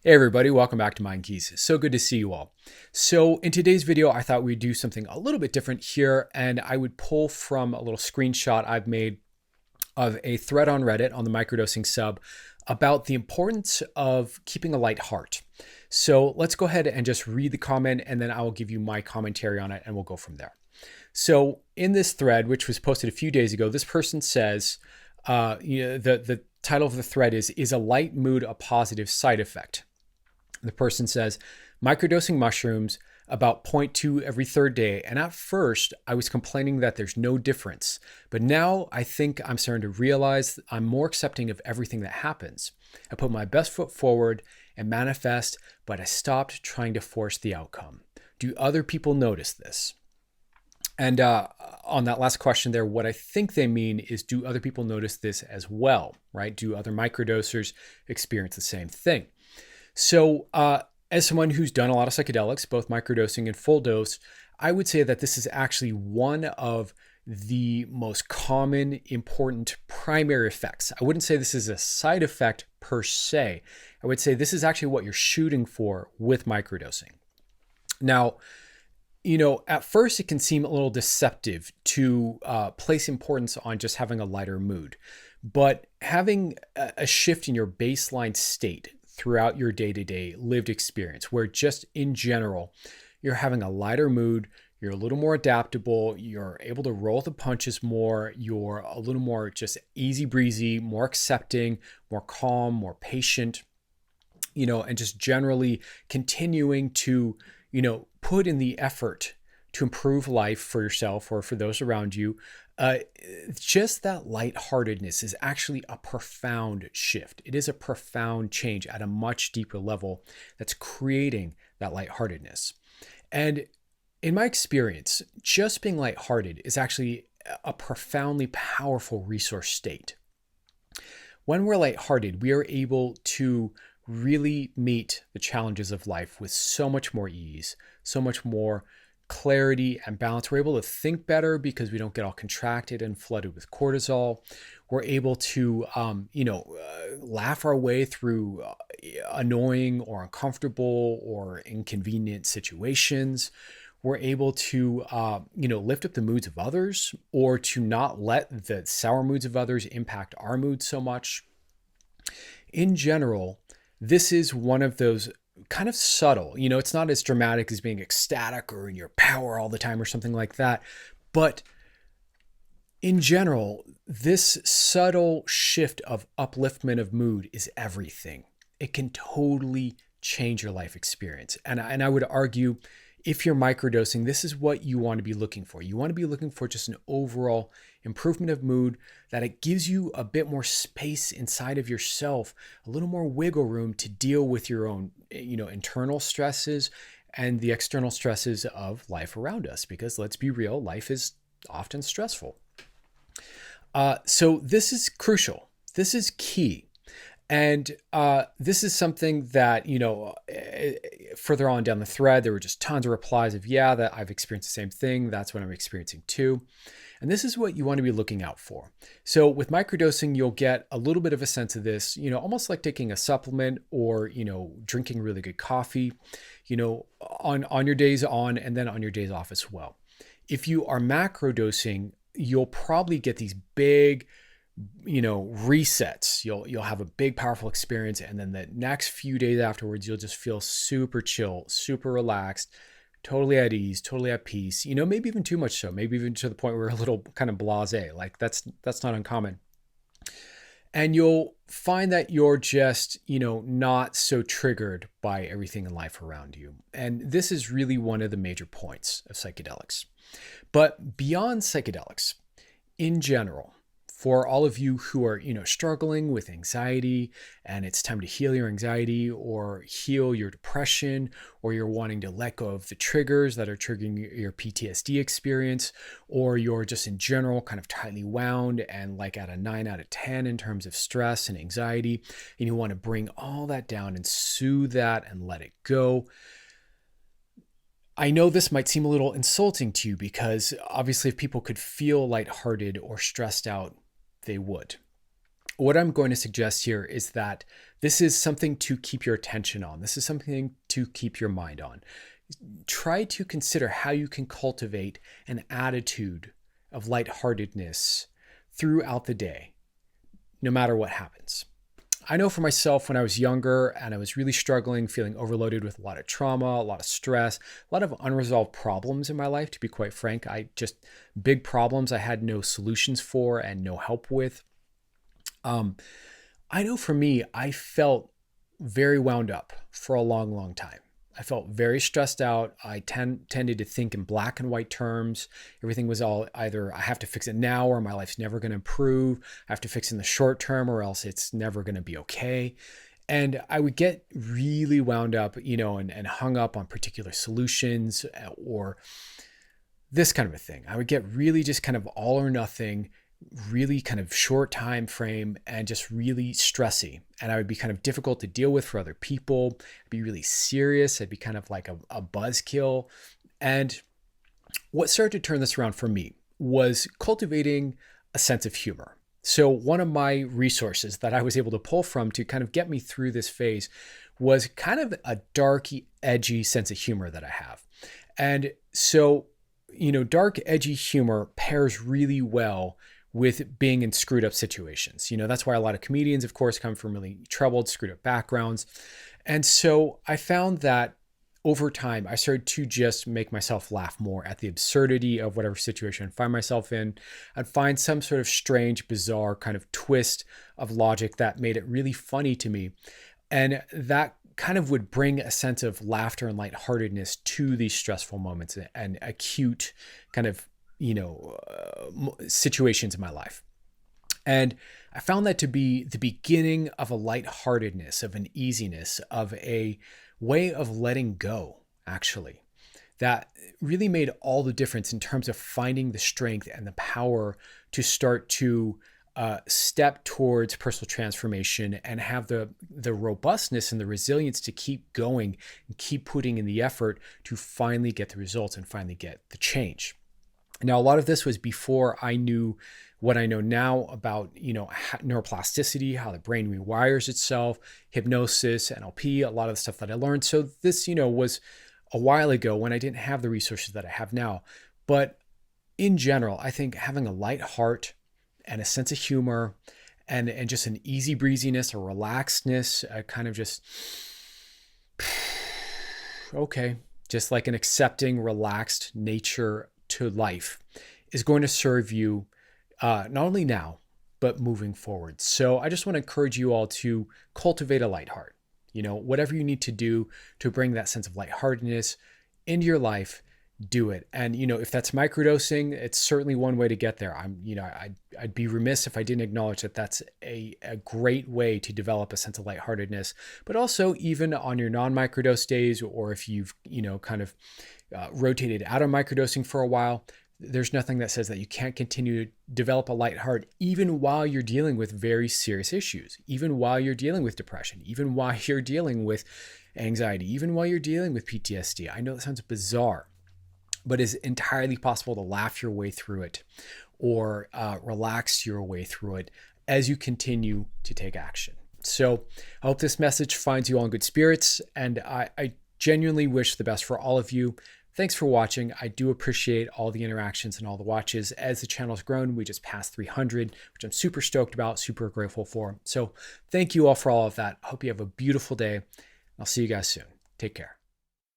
Hey everybody, welcome back to Mind Keys. So good to see you all. So in today's video, I thought we'd do something a little bit different here, and I would pull from a little screenshot I've made of a thread on Reddit on the microdosing sub about the importance of keeping a light heart. So let's go ahead and just read the comment, and then I will give you my commentary on it, and we'll go from there. So in this thread, which was posted a few days ago, this person says, the title of the thread is a light mood a positive side effect? The person says, microdosing mushrooms about 0.2 every third day. And at first I was complaining that there's no difference, but now I think I'm starting to realize I'm more accepting of everything that happens. I put my best foot forward and manifest, but I stopped trying to force the outcome. Do other people notice this? And on that last question there, what I think they mean is, do other people notice this as well, right? Do other microdosers experience the same thing? So as someone who's done a lot of psychedelics, both microdosing and full dose, I would say that this is actually one of the most common, important primary effects. I wouldn't say this is a side effect per se. I would say this is actually what you're shooting for with microdosing. Now, at first it can seem a little deceptive to place importance on just having a lighter mood, but having a shift in your baseline state throughout your day-to-day lived experience, where just in general, you're having a lighter mood, you're a little more adaptable, you're able to roll the punches more, you're a little more just easy breezy, more accepting, more calm, more patient, and just generally continuing to, put in the effort to improve life for yourself or for those around you. Just that lightheartedness is actually a profound shift. It is a profound change at a much deeper level that's creating that lightheartedness. And in my experience, just being lighthearted is actually a profoundly powerful resource state. When we're lighthearted, we are able to really meet the challenges of life with so much more ease, so much more clarity and balance. We're able to think better because we don't get all contracted and flooded with cortisol. We're able to, laugh our way through annoying or uncomfortable or inconvenient situations. We're able to, lift up the moods of others, or to not let the sour moods of others impact our mood so much. In general, this is one of those kind of subtle, it's not as dramatic as being ecstatic or in your power all the time or something like that. But in general, this subtle shift of upliftment of mood is everything. It can totally change your life experience. And I would argue, if you're microdosing, this is what you want to be looking for. You want to be looking for just an overall improvement of mood, that it gives you a bit more space inside of yourself, a little more wiggle room to deal with your own, internal stresses and the external stresses of life around us. Because let's be real, life is often stressful. So this is crucial. This is key. And this is something that, further on down the thread, there were just tons of replies of, yeah, that I've experienced the same thing. That's what I'm experiencing too. And this is what you want to be looking out for. So with microdosing, you'll get a little bit of a sense of this, almost like taking a supplement or, drinking really good coffee, on your days on and then on your days off as well. If you are macrodosing, you'll probably get these big, resets. You'll have a big, powerful experience. And then the next few days afterwards, you'll just feel super chill, super relaxed, totally at ease, totally at peace, maybe even too much so, maybe even to the point where we're a little kind of blasé. Like that's not uncommon. And you'll find that you're just, not so triggered by everything in life around you. And this is really one of the major points of psychedelics. But beyond psychedelics, in general, for all of you who are, struggling with anxiety, and it's time to heal your anxiety or heal your depression, or you're wanting to let go of the triggers that are triggering your PTSD experience, or you're just in general kind of tightly wound and like at a 9 out of 10 in terms of stress and anxiety, and you want to bring all that down and soothe that and let it go. I know this might seem a little insulting to you, because obviously if people could feel lighthearted or stressed out, they would. what I'm going to suggest here is that this is something to keep your attention on. This is something to keep your mind on. Try to consider how you can cultivate an attitude of lightheartedness throughout the day, no matter what happens. I know for myself, when I was younger and I was really struggling, feeling overloaded with a lot of trauma, a lot of stress, a lot of unresolved problems in my life, to be quite frank, big problems I had no solutions for and no help with. I know for me, I felt very wound up for a long, long time. I felt very stressed out. I tended to think in black and white terms. Everything was all either I have to fix it now or my life's never going to improve. I have to fix it in the short term or else it's never going to be okay. And I would get really wound up, and hung up on particular solutions or this kind of a thing. I would get really just kind of all or nothing, really kind of short time frame and just really stressy. And I would be kind of difficult to deal with for other people. I'd be really serious. I'd be kind of like a buzzkill. And what started to turn this around for me was cultivating a sense of humor. So one of my resources that I was able to pull from to kind of get me through this phase was kind of a dark, edgy sense of humor that I have. And so, dark, edgy humor pairs really well with being in screwed up situations. That's why a lot of comedians, of course, come from really troubled, screwed up backgrounds. And so I found that over time, I started to just make myself laugh more at the absurdity of whatever situation I find myself in. I'd find some sort of strange, bizarre kind of twist of logic that made it really funny to me. And that kind of would bring a sense of laughter and lightheartedness to these stressful moments and acute kind of situations in my life. And I found that to be the beginning of a lightheartedness, of an easiness, of a way of letting go, actually, that really made all the difference in terms of finding the strength and the power to start to step towards personal transformation and have the robustness and the resilience to keep going and keep putting in the effort to finally get the results and finally get the change. Now, a lot of this was before I knew what I know now about, neuroplasticity, how the brain rewires itself, hypnosis, NLP, a lot of the stuff that I learned. So this, was a while ago when I didn't have the resources that I have now. But in general, I think having a light heart and a sense of humor and just an easy breeziness, a relaxedness, a kind of just, okay, just like an accepting, relaxed nature to life is going to serve you not only now, but moving forward. So I just want to encourage you all to cultivate a light heart. Whatever you need to do to bring that sense of lightheartedness into your life, do it. And, if that's microdosing, it's certainly one way to get there. I'd be remiss if I didn't acknowledge that that's a great way to develop a sense of lightheartedness, but also even on your non-microdose days, or if you've, kind of rotated out of microdosing for a while, there's nothing that says that you can't continue to develop a light heart, even while you're dealing with very serious issues, even while you're dealing with depression, even while you're dealing with anxiety, even while you're dealing with PTSD. I know that sounds bizarre, but it's entirely possible to laugh your way through it or relax your way through it as you continue to take action. So I hope this message finds you all in good spirits, and I genuinely wish the best for all of you. Thanks for watching. I do appreciate all the interactions and all the watches. As the channel's grown, we just passed 300, which I'm super stoked about, super grateful for. So thank you all for all of that. I hope you have a beautiful day. I'll see you guys soon. Take care.